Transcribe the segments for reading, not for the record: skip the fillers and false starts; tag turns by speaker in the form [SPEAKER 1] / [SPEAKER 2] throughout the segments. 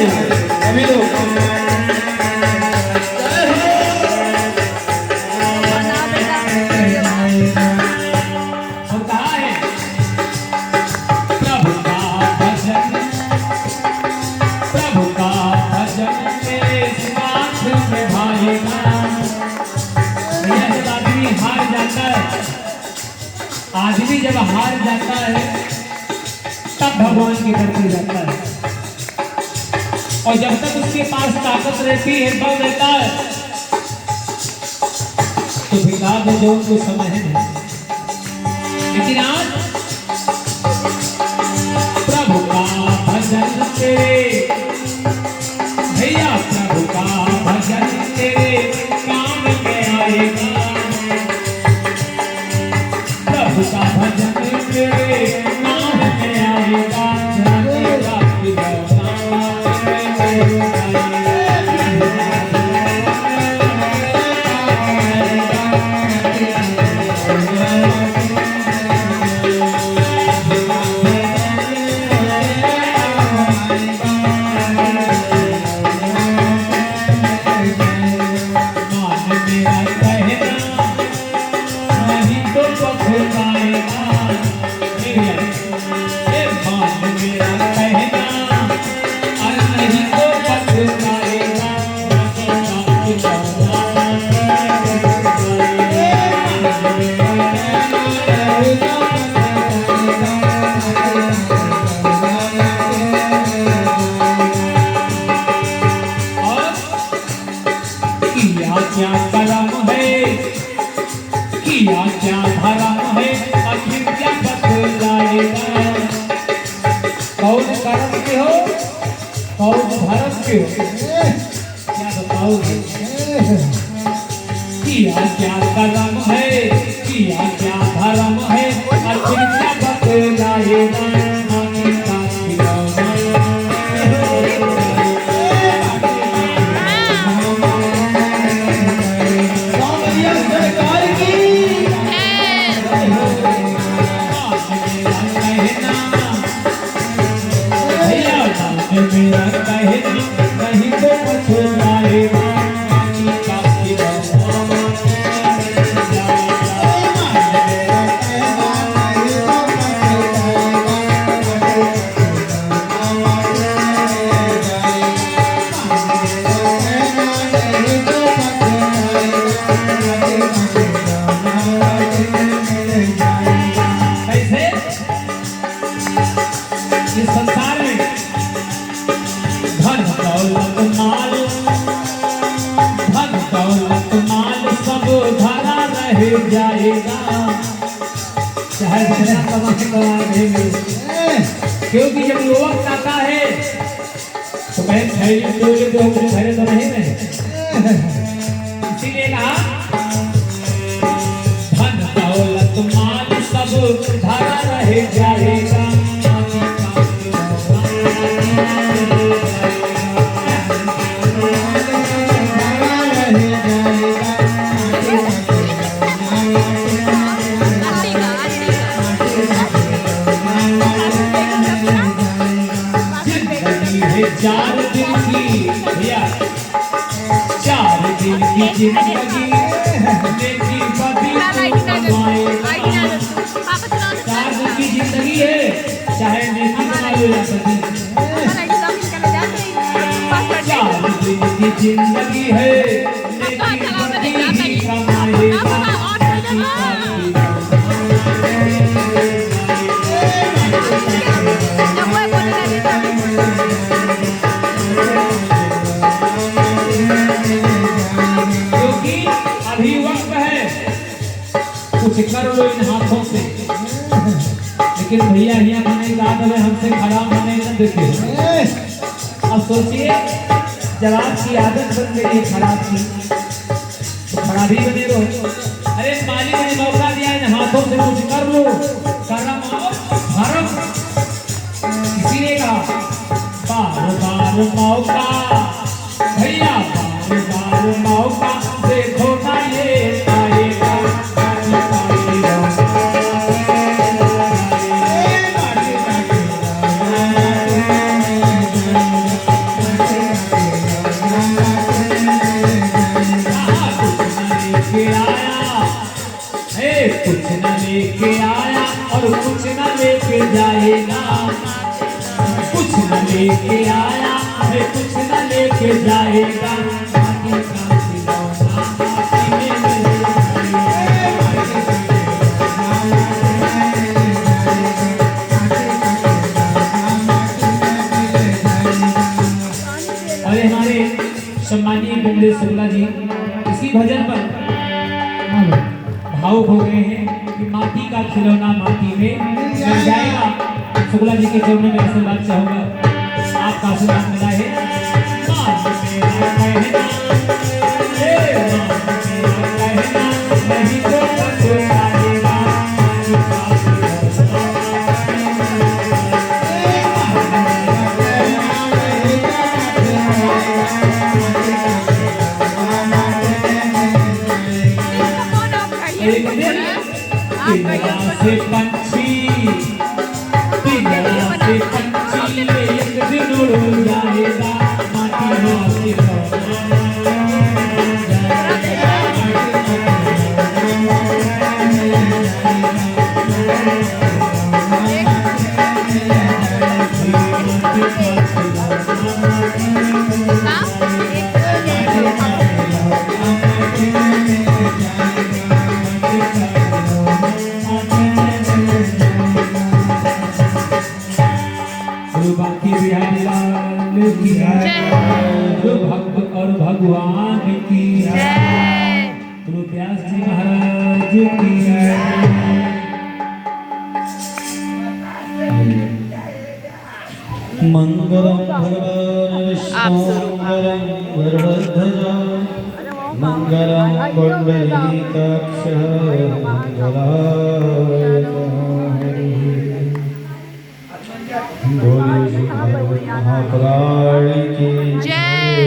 [SPEAKER 1] अभी लोग
[SPEAKER 2] आदमी जब हार जाता है तब भगवान की तरफ जाता है, और जब तक उसके पास ताकत रहती है, बल रहता है, तो भिगा दे जो उनको समय है। लेकिन आज प्रभु का भजन तेरे भैया, प्रभु का भजन तेरे काम में आएगा, प्रभु का भजन तेरे नाम में आएगा, जानेगा कि क्या करम है, किया क्या धर्म है, आखिर क्या बतलाएगा। कौन कर्म के हो, कौन धर्म के हो, क्या बताओगे। किया क्या कर्म है, किया क्या धर्म है, आखिर क्या बतलाएगा। मेरा कहना नहीं तो पछताएगा, इस संसार में धन दौलत माल सब धरा रह जाएगा, चाहे जितना कमा नहीं मिले। क्योंकि जब युवक आता है तो कहे थैली डोले तो हम घरे तो नहीं रहे, इसीलिए कहा धन दौलत माल सब धरा रह जाएगा। चार दिन की भैया, 4 दिन की जिंदगी नेकी बदी कमाएगा। 4 दिन की जिंदगी है, चाहे नेकी कमा लो या बदी। 4 दिन की जिंदगी है, नेकी बदी कमाएगा। अभी वक्त है कुछ कर लो इन हाथों से, लेकिन भैया यहाँ बने रात में हमसे खराब बने न देखे। अब सोचिए जब आपकी आदत बन गई है खराब की तो खराब ही बने रहो। अरे मालिक ने मौका दिया इन हाथों से कुछ कर लो, कर्म और धर्म। इसीलिए कहा बार बार मौका भैया, बार बार मौका देखो ना ये आएगा। लेके आया है कुछ न लेके जाएगा माटी का खिलौना माटी में मिल जाएगा। और हमारे सम्मानीय बिमले शुक्ला जी इसी भजन पर भावुक हो गए हैं कि माटी का खिलौना माटी में मिल जाएगा। शुक्ला जी के चरणों में आशीर्वाद चाहूंगा, आपका आशीर्वाद मिला है। नहीं तो एक दिन पिंजरा से पंछी एक दिन उड़ जाएगा माटी में बाकी बिहारी लाल की भक्त और भगवान की गुरु व्यास जी महाराज की
[SPEAKER 1] मंगलम भगवान विष्णुंगरं वरदध्वजा मंगलम पुंडरीकाक्षः महाप्राणी की जय।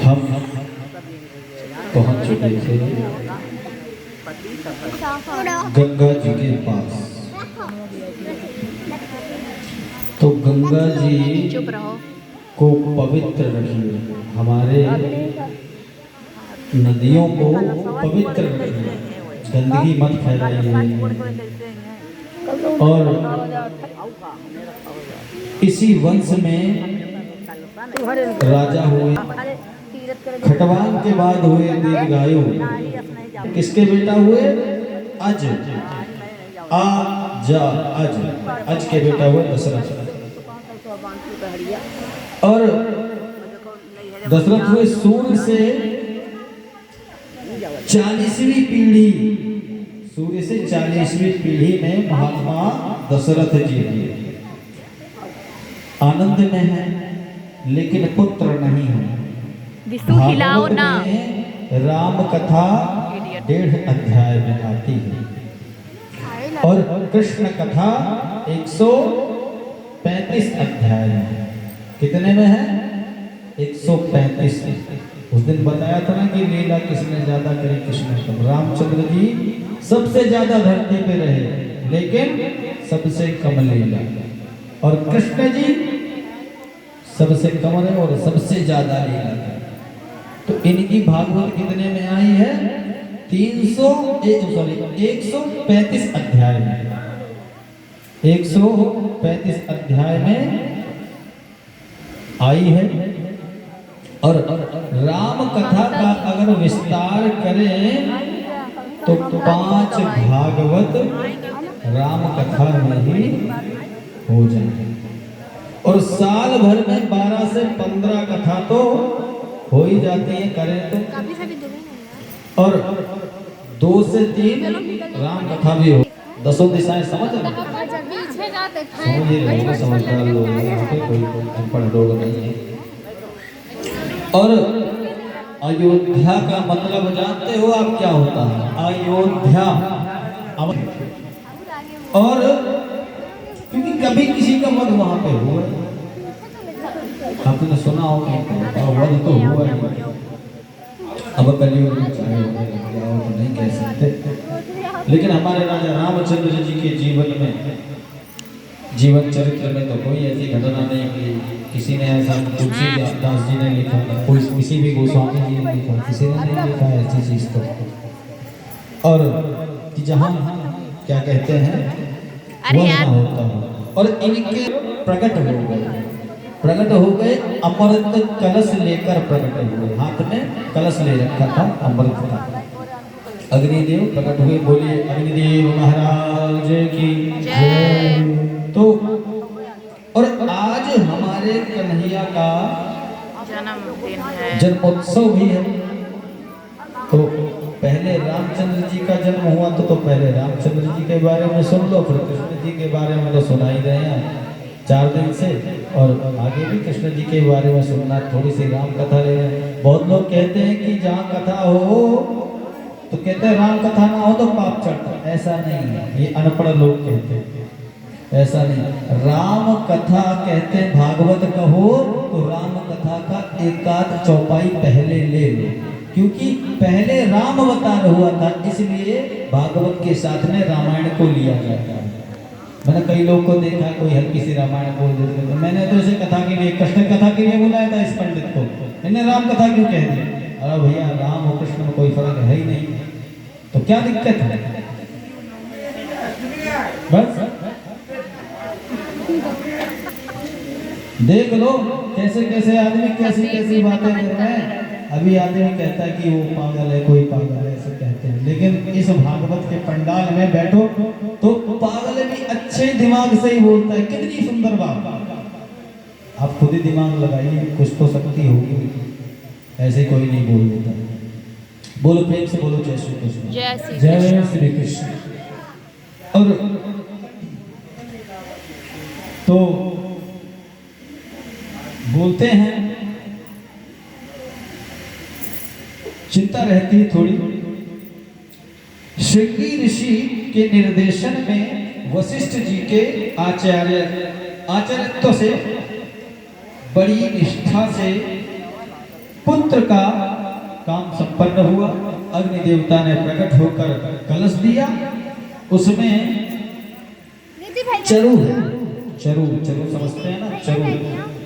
[SPEAKER 1] हम पहुंच चुके थे गंगा जी के पास। तो गंगा जी को पवित्र रखिए, हमारे नदियों को पवित्र रखिए, गंदगी मत फैलाइए। और इसी वंश में राजा हुए, खटवान के बाद हुए दीर्घायु। किसके बेटा हुए? अज अज के बेटा हुए दशरथ। और दशरथ हुए सूर्य से 40वीं पीढ़ी, सूर्य से 40वीं पीढ़ी में महात्मा दशरथ जी आनंद में है, लेकिन पुत्र नहीं है। भागवत में राम कथा 1.5 अध्याय में आती है और कृष्ण कथा 135 अध्याय में। कितने में है? 135 में। उस दिन बताया था ना कि लीला किसने ज्यादा करी, किसने कम। रामचंद्र जी सबसे ज्यादा धरती पे रहे, लेकिन सबसे कम लीला। और कृष्ण जी सबसे कम रहे और सबसे ज्यादा लीला करी। तो इनकी भागवत कितने में आई है? 135 अध्याय में। 135 अध्याय में आई है। और राम कथा का अगर विस्तार करें तो 5 भागवत राम कथा में ही हो जाए। और साल भर में 12 से 15 कथा तो हो ही जाती है, करें तो। और 2 से 3 राम कथा भी हो। 10 दिशाएं समझ रहे हैं? समझदार लोग हैं, कोई अनपढ़ लोग नहीं है। और अयोध्या का मतलब जानते हो आप क्या होता है? अयोध्या। और क्योंकि कभी किसी का वध वहां पे हुआ, आपने सुना होगा, वध तो हुआ ही। अब कलियुग में चाहे तो नहीं कह सकते, लेकिन हमारे राजा रामचंद्र जी के जीवन चरित्र में तो कोई ऐसी घटना नहीं कि किसी ने ऐसा, तुलसीदास जी ने लिखा, कोई किसी भी गोस्वामी जी ने लिखा, किसी ने नहीं लिखा ऐसी चीज। तो और कि जहाँ क्या कहते हैं वह ना होता हो, और इनके प्रकट हो गए अमृत कलश लेकर प्रकट हुए। हाथ में कलश ले रखा था अमृत का। अग्निदेव प्रकट हुए, बोले अग्निदेव महाराज की जय। तो और आज हमारे कन्हैया का
[SPEAKER 3] जन्मदिन है,
[SPEAKER 1] जन्मोत्सव भी है। तो पहले रामचंद्र जी का जन्म हुआ तो पहले रामचंद्र जी के बारे में सुन लो, फिर कृष्ण जी के बारे में तो सुना ही रहे हैं 4 दिन से, और आगे भी कृष्ण जी के बारे में सुनना, थोड़ी सी राम कथा ले रहे हैं। बहुत लोग कहते हैं कि जहाँ कथा हो तो कहते हैं राम कथा ना हो तो पाप चढ़ता, ऐसा नहीं है, ये अनपढ़ लोग कहते हैं, ऐसा नहीं। राम कथा कहते हैं, भागवत कहो तो राम कथा का एकाध चौपाई पहले ले लो, क्योंकि पहले राम अवतार हुआ था, इसलिए भागवत के साथ में रामायण को लिया जाता है। मैंने कई लोग को देखा, कोई हल्की सी रामायण बोल देते, मैंने तो इसे कथा के लिए, कृष्ण कथा के लिए बुलाया था इस पंडित को, इन्हें राम कथा क्यों कह दिया? अरे भैया, राम और कृष्ण में कोई फर्क है ही नहीं, तो क्या दिक्कत है? बस देख लो कैसे कैसे आदमी कैसी कैसी बातें कर रहे हैं। अभी आदमी कहता है कि वो पागल है, कोई पागल है, ऐसे कहते हैं, लेकिन इस भागवत के पंडाल में बैठो तो पागल भी अच्छे दिमाग से ही बोलता है। कितनी सुंदर बात, आप खुद ही दिमाग लगाइए, कुछ तो शक्ति होगी, ऐसे कोई नहीं बोल देता। बोलो प्रेम से बोलो, जय श्री कृष्ण, जय श्री कृष्ण। और तो बोलते हैं, चिंता रहती है थोड़ी। श्रृंगी ऋषि के निर्देशन में वशिष्ठ जी के आचार्यत्व से बड़ी निष्ठा से पुत्र का काम संपन्न हुआ। अग्नि देवता ने प्रकट होकर कलश दिया, उसमें चरु है, चरु समझते हैं ना, चरु,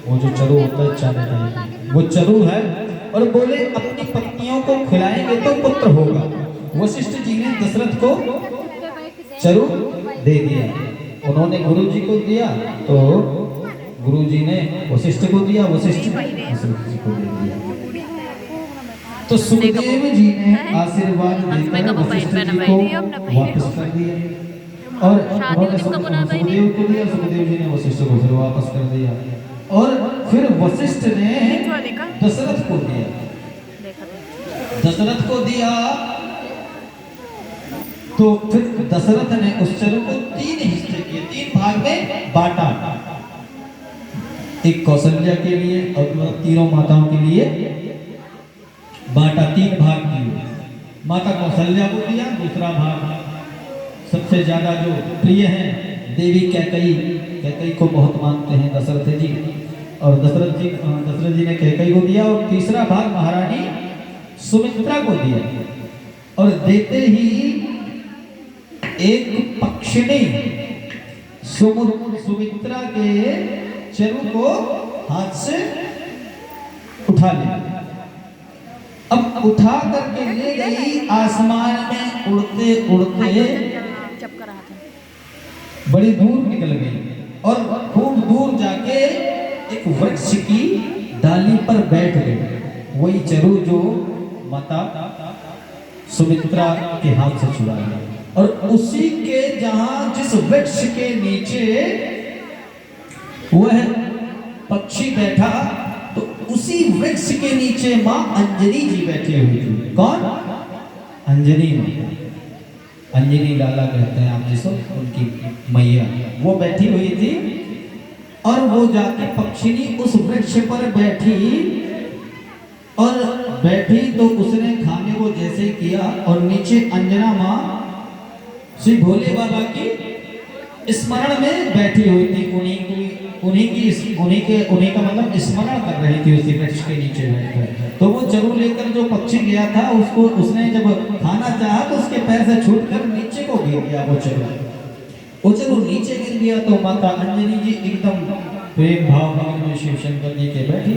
[SPEAKER 1] वो जो चरु होता है चावल का, वो चरु है, और बोले अपनी पत्नियों को खिलाएंगे तो पुत्र होगा। वशिष्ठ जी ने दशरथ को चरु दे दिया, उन्होंने गुरु जी को दिया, तो गुरु जी ने वशिष्ठ को दिया, वशिष्ठ जी को दे दिया। तो सुखदेव जी ने आशीर्वाद देकर वशिष्ठ जी को वापस कर दिया, और उन्होंने सुखदेव को दिया, सुखदेव जी ने वशिष्ठ को फिर वापस कर दिया, और फिर वशिष्ठ ने दशरथ को दिया, दशरथ को दिया। तो फिर दशरथ ने उस चरु को 3 हिस्से किए, 3 भाग में बांटा, एक कौशल्या के लिए और तीनों माताओं के लिए बांटा, 3 भाग किए। माता कौशल्या को दिया, दूसरा भाग सबसे ज्यादा जो प्रिय है देवी कैकई को बहुत मानते हैं दशरथ जी, और दशरथ जी ने कैकई को दिया, और तीसरा भाग महारानी सुमित्रा को दिया। और देते ही एक पक्षिणी सुमित्रा के चरु को हाथ से उठा लिया। अब उठा करके ले गई, आसमान में उड़ते उड़ते बड़ी दूर निकल गई, और खूब दूर जाके एक वृक्ष की डाली पर बैठ गई। वही चरु जो माता सुमित्रा के हाथ से छुड़ा गया, और उसी के जहां जिस वृक्ष के नीचे वह पक्षी बैठा, तो उसी वृक्ष के नीचे मां अंजनी जी बैठी हुई थी। कौन? अंजनी मां, अंजनी लाला कहते हैं आप जिसको, उनकी मैया, वो बैठी हुई थी। और वो जाके पक्षिणी उस वृक्ष पर बैठी, और बैठी तो उसने खाने को जैसे किया, और नीचे अंजना मां श्री भोले बाबा की स्मरण में बैठी हुई थी, उन्हीं का मतलब स्मरण कर रही थी उसी वृक्ष के नीचे बैठकर। तो वो चरु लेकर जो पक्षी गया था, उसने जब खाना चाहा तो उसके पैर से छूटकर नीचे को गिर गया वो चरु नीचे गिर गया। तो माता अंजनी जी एकदम प्रेम भाव में शिव शंकर जी के बैठी।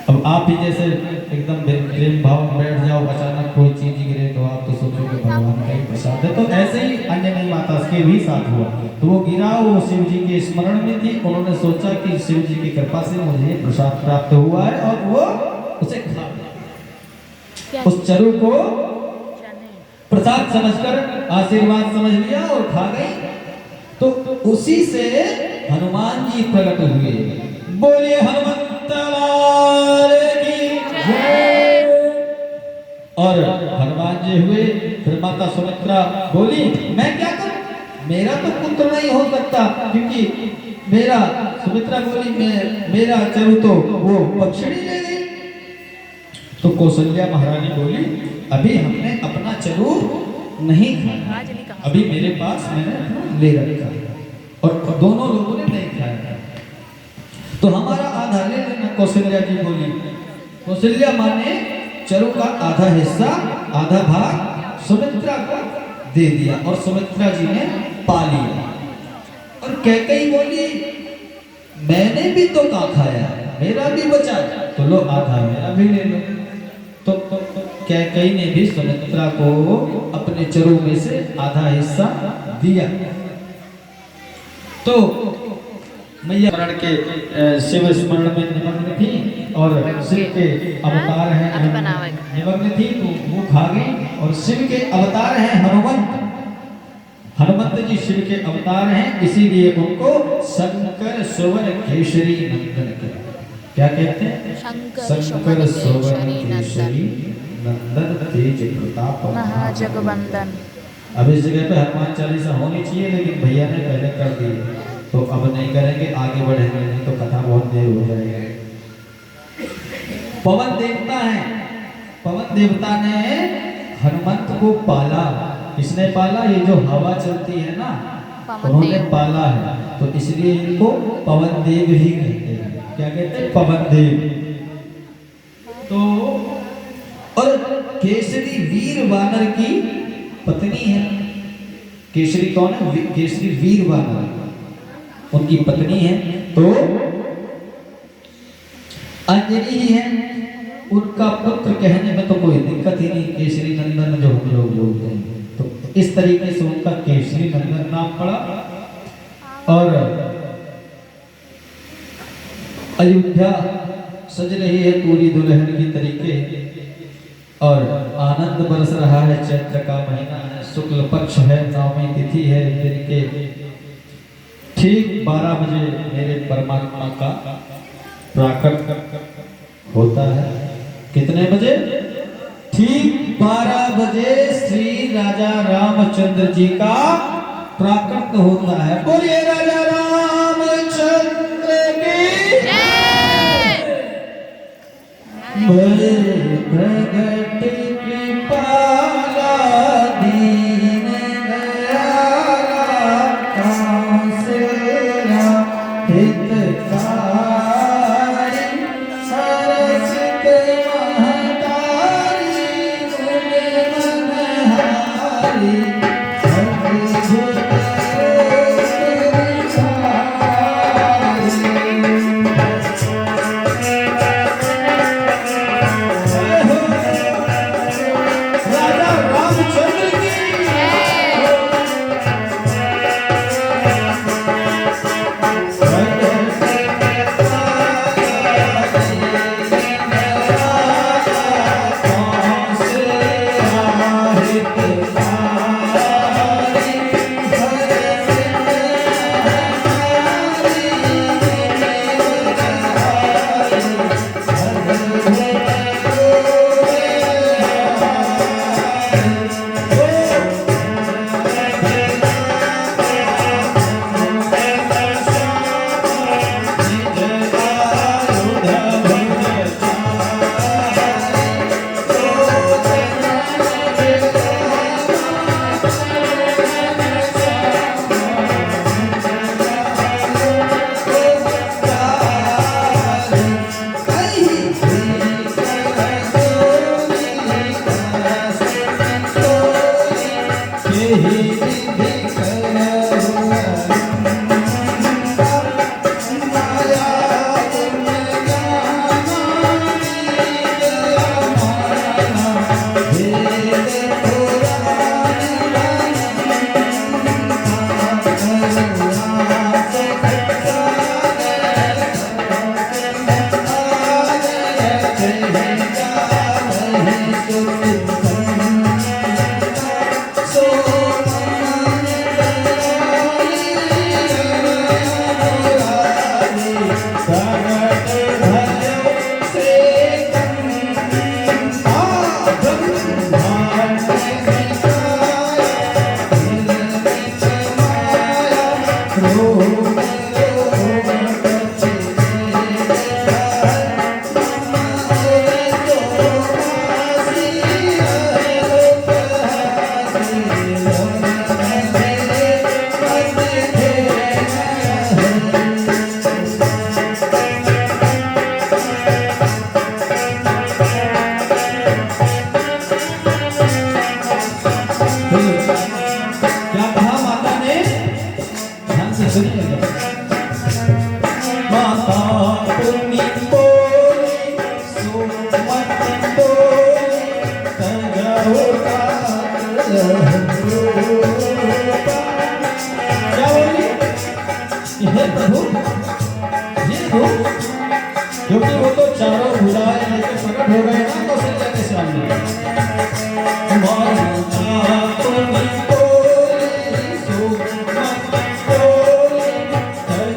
[SPEAKER 1] अब आप ही जैसे एकदम प्रेम भाव में बैठ जाओ, अचानक कोई चीज गिरे तो आप तो सोचो भगवान का ही प्रसाद है। तो ऐसे ही अंजनी माता के भी साथ हुआ। तो वो गिरा, वो शिव जी के स्मरण में थी। उन्होंने सोचा कि शिव जी की कृपा से मुझे प्रसाद प्राप्त हुआ है, और वो उसे खा लिया। उस चरु को प्रसाद समझकर आशीर्वाद समझ लिया और खा गई। तो उसी से हनुमान जी प्रकट हुए। बोलिए हनुमंत लाल की जय। और हनुमान जी हुए। फिर माता सुमित्रा बोली, मैं क्या करूं, मेरा तो पुत्र नहीं हो सकता, क्योंकि मेरा, सुमित्रा बोली, मेरा चरु तो वो पक्षिणी ले गई। तो कौशल्या महारानी बोली, अभी हमने अपना चरु नहीं खाया, अभी मेरे पास मैंने ले रखा और दोनों लोगों ने नहीं खाया, तो हमारा आधा ले लेना। कौशल्या जी बोली। कौशल्या माँ ने चरु का आधा हिस्सा, आधा भाग सुमित्रा को दे दिया और सुमित्रा जी ने पा लिया। और कैकेयी बोली, मैंने भी तो का खाया, मेरा भी बचा, तो लो आधा मेरा भी ले लो। तो कैकेयी ने भी सुमित्रा को अपने चरु में से आधा हिस्सा दिया। तो मैया स्मरण के शिव स्मरण में निमग्न थी और शिव के अवतार हैं निमग्न थी, तो वो खा गई। और शिव के अवतार हैं हनुमंत, हनुमंत जी शिव के अवतार हैं, इसीलिए उनको शंकर सुवन केशरी नंदन कहते हैं। क्या कहते हैं? शंकर सुवन केशरी नंदन तेज प्रताप
[SPEAKER 3] महाजगवंदन।
[SPEAKER 1] अब इस जगह पे हनुमान चालीसा होनी चाहिए, लेकिन भैया ने पहले कर दी, तो अब नहीं करेंगे, आगे बढ़ेंगे, नहीं तो कथा बहुत देर हो जाएगी। पवन देवता है, पवन देवता ने हनुमंत को पाला। किसने पाला? ये जो हवा चलती है ना, उन्होंने पाला है, तो इसलिए इनको पवन देव ही कहते हैं। क्या कहते हैं? पवन देव। तो और केसरी वीर वानर की पत्नी है। केसरी कौन है? केसरी वीर वानर उनकी पत्नी है। तो अंजनी ही है उनका पुत्र, कहने में तो कोई दिक्कत ही नहीं, केसरी नंदन जो हम लोग बोलते हैं, तो इस तरीके से उनका केसरी नंदन नाम पड़ा। और अयोध्या सज रही है पूरी दुल्हन की तरीके, और आनंद बरस रहा है। चैत्र का महीना है, शुक्ल पक्ष है, नवमी तिथि है। दिन के ठीक 12 बजे मेरे परमात्मा का प्राकट होता है। कितने बजे? ठीक 12 बजे श्री राजा रामचंद्र जी का प्राकट होता है। बोलिए राजा रामचंद्र की जय। बड़े प्रगट कृपाला दीन दयाला कांसेला हितकारी सरसित महतारी गुण मनहारी क्या कहा माता ने? ध्यान से सुनिएगा। माता पुनि बोली सुमत बोली तजो क्या बोली? हे प्रभु, ये हो, क्योंकि वो तो चारों भुजाएं लेके प्रकट हो गए ना कौशल्या के सामने। माता पुनि बोली सुमत बोली तजो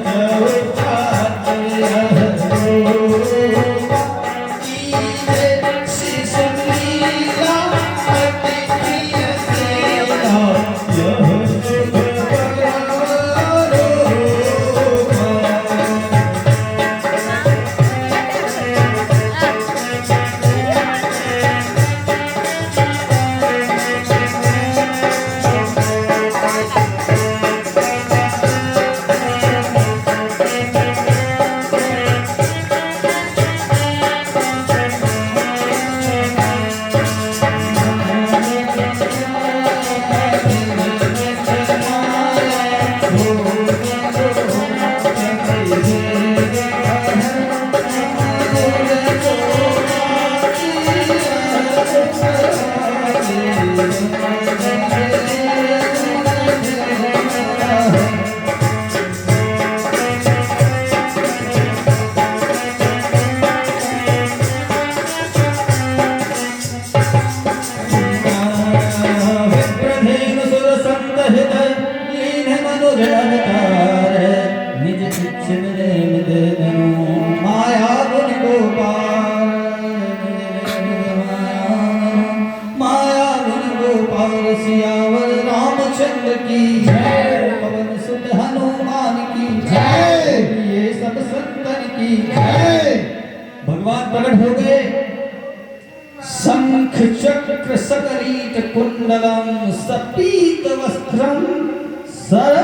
[SPEAKER 1] सियावर रामचंद्र की जय, पवन सुत हनुमान की जय, ये सब संतन की जय। भगवान प्रकट हो गए। शंख चक्र सकरीट कुंडलम सपीत वस्त्रम सर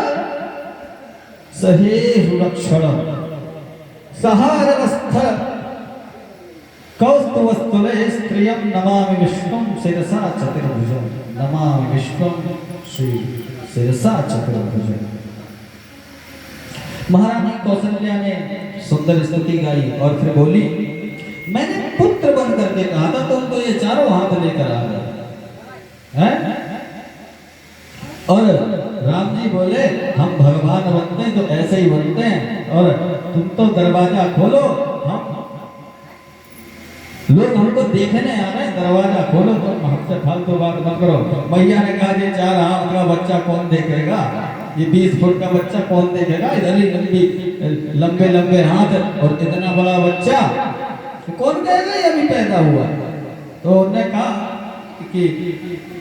[SPEAKER 1] सहेरुलक्षणम सहारवस्थ कौस्तुवस्तुले स्त्रियं नमामि विष्णुं शिरसा चतुर्भुजं नमामि विष्णुं श्री शिरसा चतुर्भुजं। महारानी कौशल्या ने सुंदर स्तुति गाई और फिर बोली, मैंने पुत्र बन करके कहा था, तुम तो ये चारों हाथ लेकर आ गए हैं। और राम जी बोले, हम भगवान बनते हैं तो ऐसे ही बनते हैं, और तुम तो दरवाजा खोलो, हम लोग हमको देखने आ रहे हैं, दरवाजा खोलो, तुम हमसे फालतू बात मत करो। मैया ने कहा, ये 4 हाथ का बच्चा कौन देखेगा, ये 20 फुट का बच्चा कौन देखेगा, इधर ही लंबे लंबे हाथ और इतना बड़ा बच्चा कौन कहेगा ये अभी पैदा हुआ। तो उन्होंने कहा कि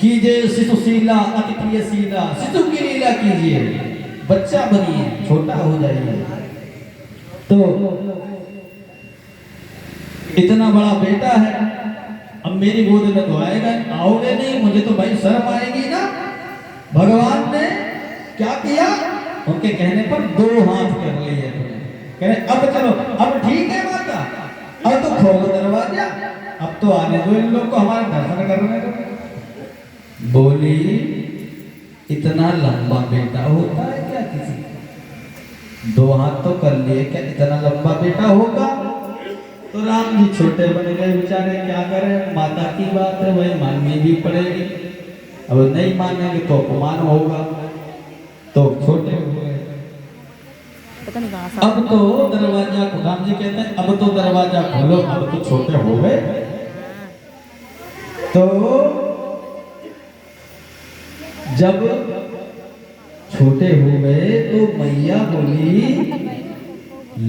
[SPEAKER 1] कीजिए शिशुशीला अति प्रियशीला, शिशु की लीला कीजिए, बच्चा बनिए, छोटा हो जाइए। तो इतना बड़ा बेटा है, अब मेरी गोद में तो आएगा, आओगे नहीं, मुझे तो भाई शर्म आएगी ना। भगवान ने क्या किया, उनके कहने पर 2 हाथ कर लिए, कह रहे अब चलो, अब ठीक है माता, अब तो खोलो दरवाजा, अब तो आने दो इन लोग को हमारा दर्शन करने दो। बोली, इतना लंबा बेटा होता है क्या किसी का? 2 हाथ तो कर लिए, क्या इतना लंबा बेटा होगा? तो राम जी छोटे बन गए बेचारे, क्या करें, माता की बात है, वही माननी भी पड़ेगी। अब नहीं मानेंगे तो अपमान होगा, तो छोटे हो गए। अब तो दरवाजा, राम जी कहते हैं, अब तो दरवाजा खोलो, अब तो छोटे हो गए। तो जब छोटे हो गए तो मैया बोली,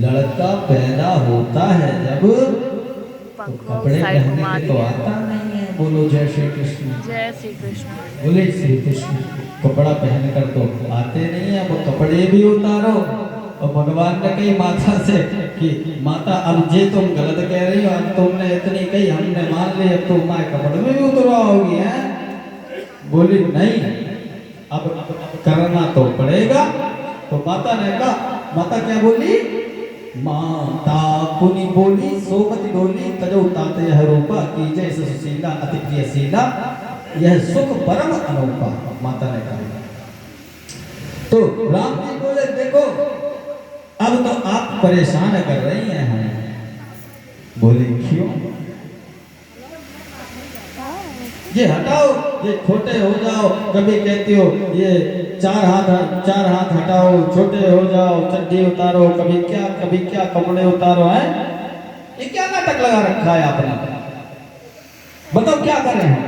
[SPEAKER 1] लड़का पैदा होता है जब तो कपड़े पहनने के तो आता नहीं है। बोलो जय श्री कृष्ण,
[SPEAKER 3] जय श्री कृष्ण,
[SPEAKER 1] बोले श्री कृष्ण। कपड़ा पहन कर तो आते नहीं है, वो कपड़े भी उतारो। और भगवान ने कही माता से कि माता, अब ये तुम गलत कह रही हो, अब तुमने इतनी कही, हमने मान ली, अब तुम माए कपड़े में भी उतरवाओगी है। बोली नहीं, अब करना तो पड़ेगा। तो माता ने कहा, माता क्या बोली, माता पुनि बोली सोमति डोली तजो ताते रूपा की जय सुशीला अति प्रियशीला यह सुख परम अनोखा, माता ने कहा। तो राम जी बोले देखो अब तो आप परेशान कर रही हैं हमें। बोले क्यों? ये हटाओ, ये छोटे हो जाओ, कभी कहती हो ये चार हाथ हटाओ, छोटे हो जाओ, चड्डी उतारो, कभी क्या कपड़े उतारो, है ये क्या नाटक लगा रखा है आपने? बताओ क्या कर रहे हैं?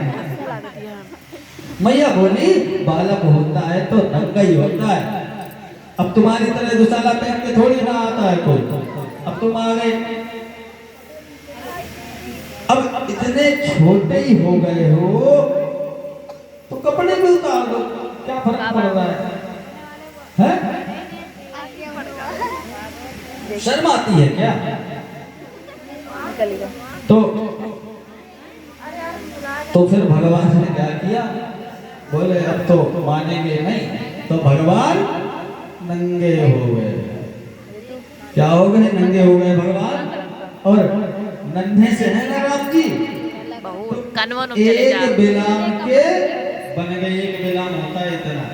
[SPEAKER 1] मैया बोली बालक होता है तो नंगा ही होता है। अब तुम्हारी तरह दुशाला पहन के थोड़ी ना आता है कोई। अब तुम आ गए, अब इतने छोटे ही हो गए हो तो कपड़े भी उतार दो, क्या फर्क पड़ रहा है? शर्म आती है क्या? तो फिर भगवान ने क्या किया? बोले अब तो मानेंगे नहीं, तो भगवान नंगे हो गए। क्या हो गए? नंगे हो गए भगवान। और नन्हे से है ना राम जी, तो एक बिलाम के बन गए। एक बिलाम होता है इतना,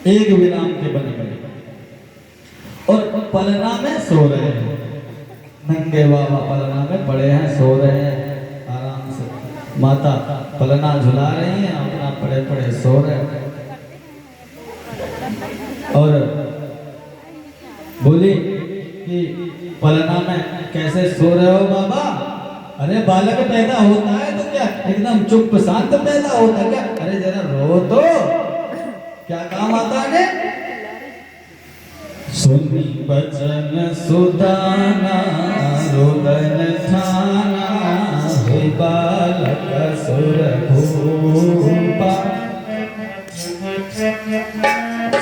[SPEAKER 1] एक बिलाम के बन गए और पलना में सो रहे हैं। नंगे बाबा पलना में पड़े हैं, सो रहे हैं आराम से। माता पलना झुला रही हैं, अपना पड़े पड़े सो रहे हैं। और बोली कि पलना में कैसे सो रहे हो बाबा? अरे बालक पैदा होता है तो क्या एकदम चुप शांत पैदा होता है क्या? अरे जरा रो तो, क्या काम आता है? सुनी बचन सुदाना रुदन थाना, हे बालक सुर भूपा।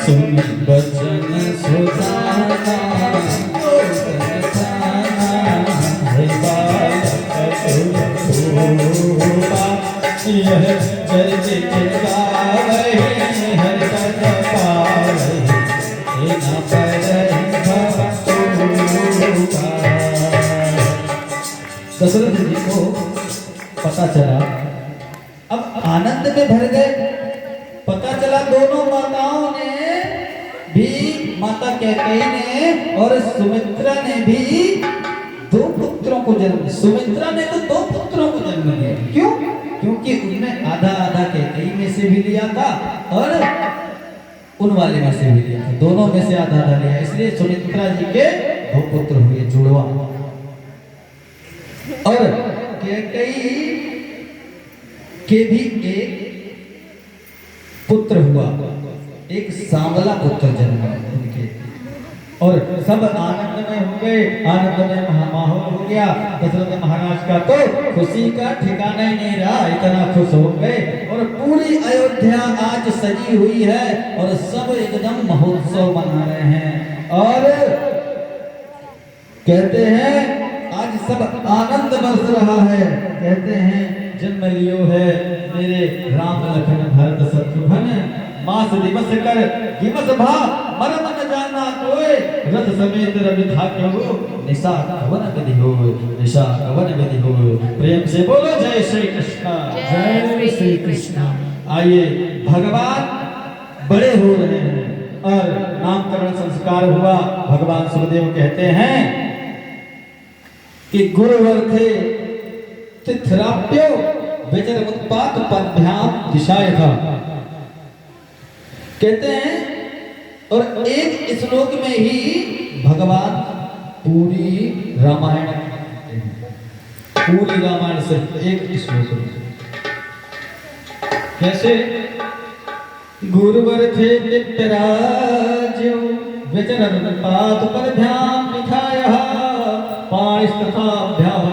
[SPEAKER 1] सुनी बचन सुदाना रुदन थाना, हे बालक सुर भूपा। यह चरित के गावहि हर पद पावहि, दशरथ जी को पता चला, अब आनंद में भर गए। पता चला दोनों माताओं ने भी, माता कैकेयी ने और सुमित्रा ने भी दो पुत्रों को जन्म दिया। सुमित्रा ने तो दो पुत्रों को जन्म दिया। क्यों? क्योंकि उनने आधा आधा कैकेयी में से भी लिया था और उन वाले में से भी लिया था, दोनों में से आधा आधा लिया। इसलिए सुमित्रा जी के दो पुत्र हुए, जुड़वा। और कैकेयी के भी एक पुत्र हुआ, एक सांवला पुत्र जन्म उनके। और सब आनंद में हो गए, आनंद में माहौल हो गया। दशरथ महाराज का तो खुशी का ठिकाना ही नहीं रहा, इतना खुश हो गए। और पूरी अयोध्या आज सजी हुई है और सब एकदम महोत्सव मना रहे हैं। और कहते हैं आज सब आनंद बरस रहा है। कहते हैं जन्म लियो है मेरे राम लखन भरत शत्रुघ्न, मास दिवस कर दिवस भा मरम न जाना कोय, रथ समेत रवि धाक्य हो निशा कवन विधि हो, निशा कवन विधि हो। प्रेम से बोलो जय श्री कृष्ण,
[SPEAKER 3] जय श्री कृष्ण।
[SPEAKER 1] आइए भगवान बड़े हो रहे हैं और नामकरण संस्कार हुआ। भगवान सुखदेव कहते हैं कि गुरुवर्थे तिथराप्यो विचर उत्पात पद्भ्याम दिशाय था। कहते हैं और एक श्लोक में ही भगवान पूरी रामायण, पूरी रामायण से एक श्लोक में। कैसे? गुरुवर्थे तिथराज्यो विचर उत्पात पद्भ्याम दिशाय पाणिस्तथाभ्याम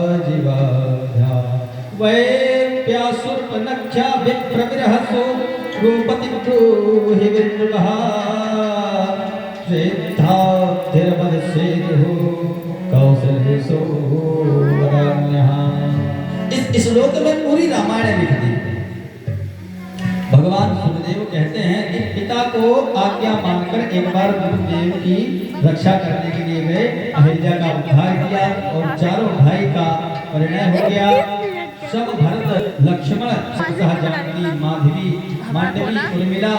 [SPEAKER 1] हरिन्दाजिवाभ्या वै प्यासुर्पनख्या विप्रविरहसो रूपति ब्रूहि विद्रुमः श्रेद्धाधिरमदसेदुः कौसलेशो वदान्यः। इस श्लोक में पूरी रामायण लिख दी। भगवान सुखदेव कहते हैं कि पिता को आज्ञा मानकर एक बार गुरुदेव की रक्षा करने के लिए गए, अहिल्या का उद्धार किया और चारों भाई का परिणय हो गया। सब भरत लक्ष्मण सह जानकी माधवी मांडवी उर्मिला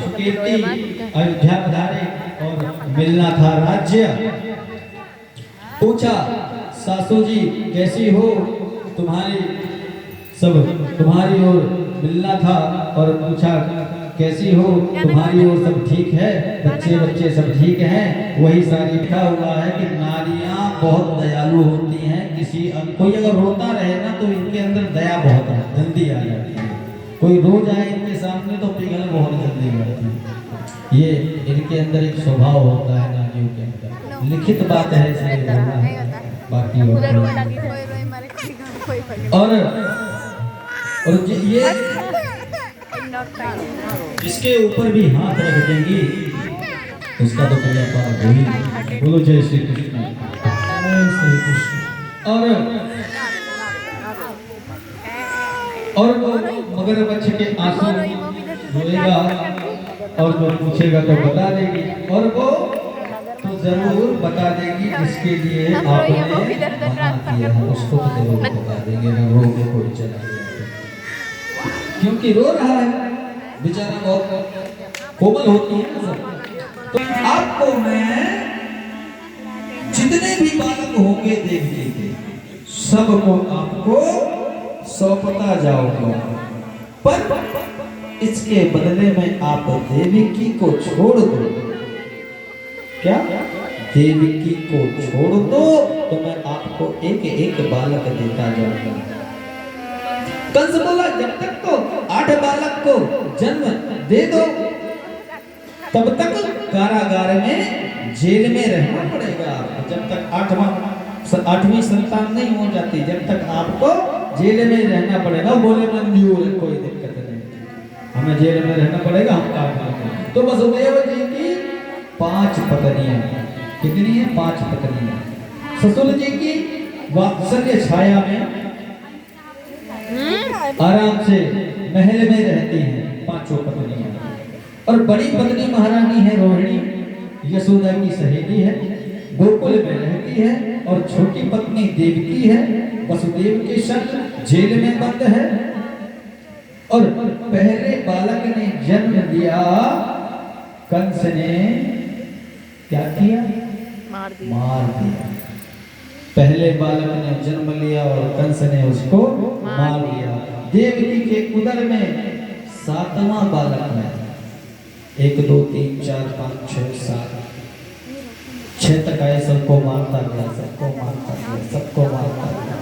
[SPEAKER 1] सुकीर्ति अयोध्या पधारे और मिलना था राज्य। पूछा सासू जी कैसी हो, तुम्हारी सब तुम्हारी ओर मिलना था और पूछा कैसी हो, तुम्हारी ओर सब ठीक है, बच्चे बच्चे सब ठीक हैं। वही सारी लिखा हुआ है कि नारियां बहुत दयालु होती हैं, कोई अगर रोता रहे ना तो इनके अंदर दया बहुत जल्दी आ जाती है। कोई रो जाए इनके सामने तो पिघल बहुत जल्दी जाती है। ये इनके अंदर एक स्वभाव होता है नारियों के अंदर, लिखित बात है इसलिए बोलना है, बाकी और ये इसके ऊपर भी हाथ रख देंगी उसका तो पूरा पाप होगी। बोलो जय श्री कृष्ण। जय श्री कृष्ण। और वो मगरमच्छ के आंसू रोएगा और जो पूछेगा तो बता देगी, और वो तो जरूर बता देगी जिसके लिए आपने मना किया है उसको तो जरूर बता देंगे। रो के कोई चला गया क्योंकि रो रहा है बेचारा, बहुत कोमल होती है ना सब। तो आपको मैं जितने भी बालक होंगे देवकी के सबको आपको सौंपता जाऊंगा, पर इसके बदले में आप देवकी को छोड़ दो। क्या देवकी को छोड़ दो तो मैं आपको एक एक बालक देता जाऊंगा। कंस बोला जब तक तो 8 बालक को जन्म दे दो तब तक कारागार में जेल में रहना पड़ेगा। जब तक 8वीं संतान नहीं हो जाती जब तक आपको जेल में रहना पड़ेगा। बोले मंजूर, कोई दिक्कत नहीं, हमें जेल में रहना पड़ेगा, हम काम करेंगे। तो वसुदेव जी की 5 पत्नियां, कितनी है? 5 पत्नियां। ससुर जी की वात्सल्य छाया में आराम से महल में रहती हैं 5 पत्नियां, और बड़ी पत्नी महारानी है रोहिणी, यशोदा की सहेली है, गोकुल में रहती है, और छोटी पत्नी देवकी है, वसुदेव के संग जेल में बंद है। और पहले बालक ने जन्म दिया, कंस ने क्या किया? मार दिया। पहले बालक ने जन्म लिया और कंस ने उसको मार दिया। देवकी के उदर में 7वां बालक है। 1 2 3 4 5 6 7 6 तक आए, सबको मारता गया, सबको मारता गया, सबको मारता गया।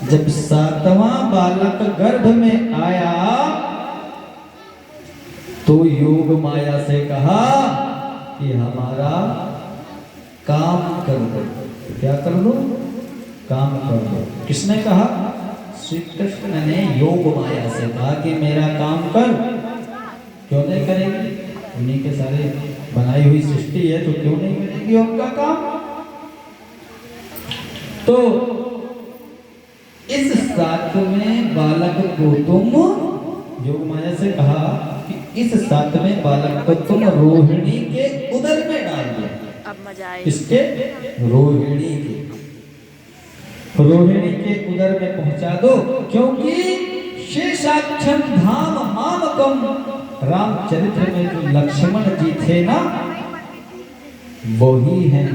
[SPEAKER 1] जब 7वां बालक गर्भ में आया तो योग माया से कहा कि हमारा काम कर दो। क्या कर दो? काम कर दो। किसने कहा? श्री कृष्ण ने योग माया से कहा कि मेरा काम कर। क्यों नहीं करेगी? उन्हीं के सारे बनाई हुई सृष्टि है तो क्यों नहीं करेगी उनका काम? तो इस 7वें बालक को तुम, योग माया से कहा कि इस 7वें बालक को तुम रोहिणी के उदर में डाल दो।
[SPEAKER 3] अब मजा आएगा।
[SPEAKER 1] किसके? रोहिणी के। रोहिणी के उदर में पहुंचा दो, क्योंकि शेषाक्षम धाम मामकम रामचरित्र में जो लक्ष्मण जी थे ना वही हैं,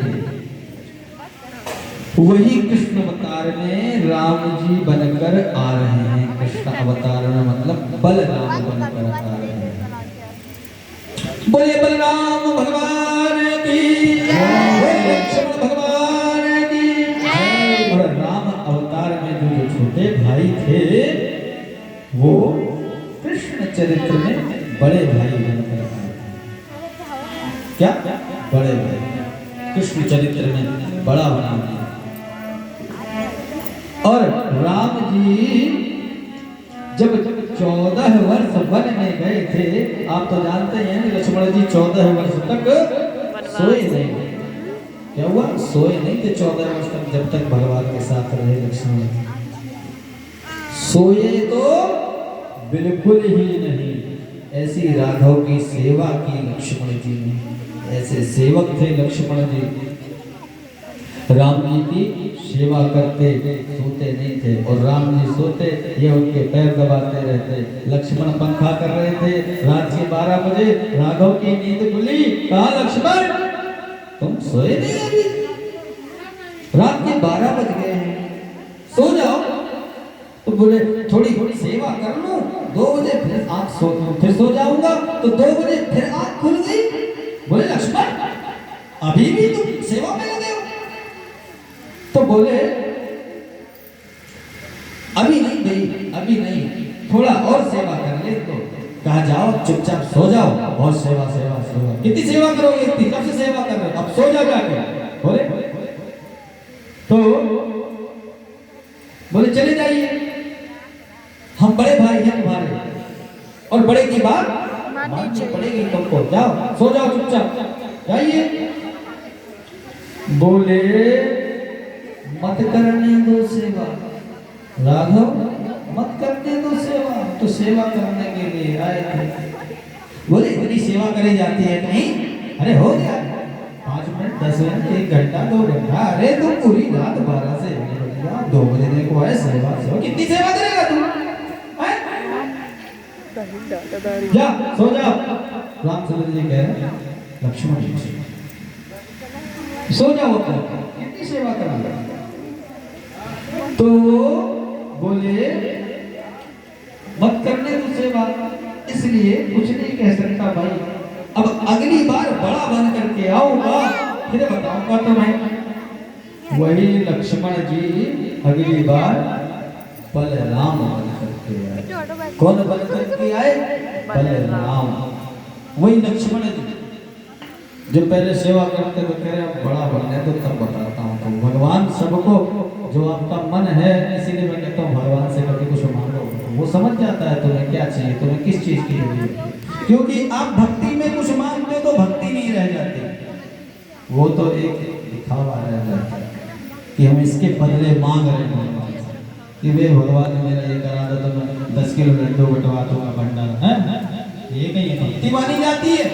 [SPEAKER 1] वही कृष्ण अवतार में राम जी बनकर आ रहे हैं। कृष्ण अवतार में मतलब बलराम बनकर आ रहे हैं। बोले बलराम भगवान की जय, लक्ष्मण भगवान की जय। और राम अवतार में जो छोटे भाई थे वो कृष्ण चरित्र में बड़े भाई बनकर आए। क्या? बड़े भाई कृष्ण चरित्र में बड़ा बना दिया। और राम जी जब 14 वर्ष वन में गए थे, आप तो जानते हैं लक्ष्मण जी 14 वर्ष तक सोए नहीं। क्या हुआ? सोए नहीं थे 14 वर्ष तक, जब तक भगवान के साथ रहे लक्ष्मण। सोए तो बिल्कुल ही नहीं। ऐसी राघव की सेवा की लक्ष्मण जी ने, ऐसे सेवक थे लक्ष्मण जी। राम जी की सेवा करते, सोते नहीं थे, और राम जी सोते ये उनके पैर दबाते रहते। लक्ष्मण पंखा कर रहे थे, रात के 12 बजे राघव की नींद खुली। कहा लक्ष्मण तुम सोए नहीं अभी, रात के 12 बज गए हैं, सो जाओ। तो बोले थोड़ी थोड़ी सेवा कर लूं, 2 बजे फिर सो जाऊंगा। तो 2 बजे फिर आंख खुल गई। बोले लक्ष्मण अभी भी तुम सेवा में लगे हो? तो बोले अभी नहीं भाई, अभी नहीं, थोड़ा और सेवा कर ले। तो कहा जाओ चुपचाप सो जाओ, बहुत सेवा सेवा सेवा, कितनी सेवा करोगे, इतनी कब से सेवा कर रहे हो, अब सो जाओ जाके। बोले तो बोले चले जाइए, हम बड़े भाई हैं तुम्हारे, और बड़े की बात माननी पड़ेगी तुमको, जाओ सो जाओ चुपचाप जाइए। बोले मत करने दो सेवा राघव, मत करने दो सेवा, तो सेवा करने के लिए आए थे। बोले इतनी सेवा करी जाती है कहीं? अरे हो गया 5 मिनट 10 मिनट 1 घंटा 2 घंटा, अरे तुम पूरी रात 12 से 2 बजे देखो है सेवा सेवा, कितनी सेवा करेगा तू? जा सो जा। रामचंद्र जी कह रहे लक्ष्मण जी सो जाओ, कितनी सेवा करेगा? तो बोले मत करने दो सेवा, इसलिए कुछ नहीं कह सकता भाई, अब अगली बार बड़ा बन करके आऊंगा फिर बताऊंगा तुम्हें। वही लक्ष्मण जी अगली बार बलराम बन करके आए। कौन बन करके आए? बलराम। वही लक्ष्मण जी जो पहले सेवा करते तो कह रहे अब बड़ा बनने तो तब बताता हूँ। तो भगवान सबको जो आपका मन है, इसीलिए मैं कहता हूँ भगवान से कभी कुछ मांगो, वो समझ जाता है तुम्हें क्या चाहिए, तुम्हें किस चीज की जरूरत है। क्योंकि आप भक्ति में कुछ मांगते तो भक्ति नहीं रह जाती, वो तो एक दिखावा रह जाता है कि हम इसके बदले मांग रहे हैं कि वे भगवान ने मेरा ये करा दो तो मैं 10 किलो लड्डू बंटवा दूंगा भंडार है। ये नहीं भक्ति मानी जाती है,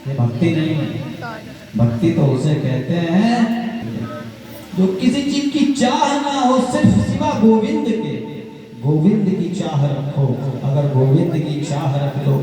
[SPEAKER 1] ये भक्ति नहीं है। भक्ति तो उसे कहते हैं जो किसी चीज की चाह ना हो, सिर्फ सिवा गोविंद के, गोविंद की चाह रखो। अगर गोविंद की चाह रख लो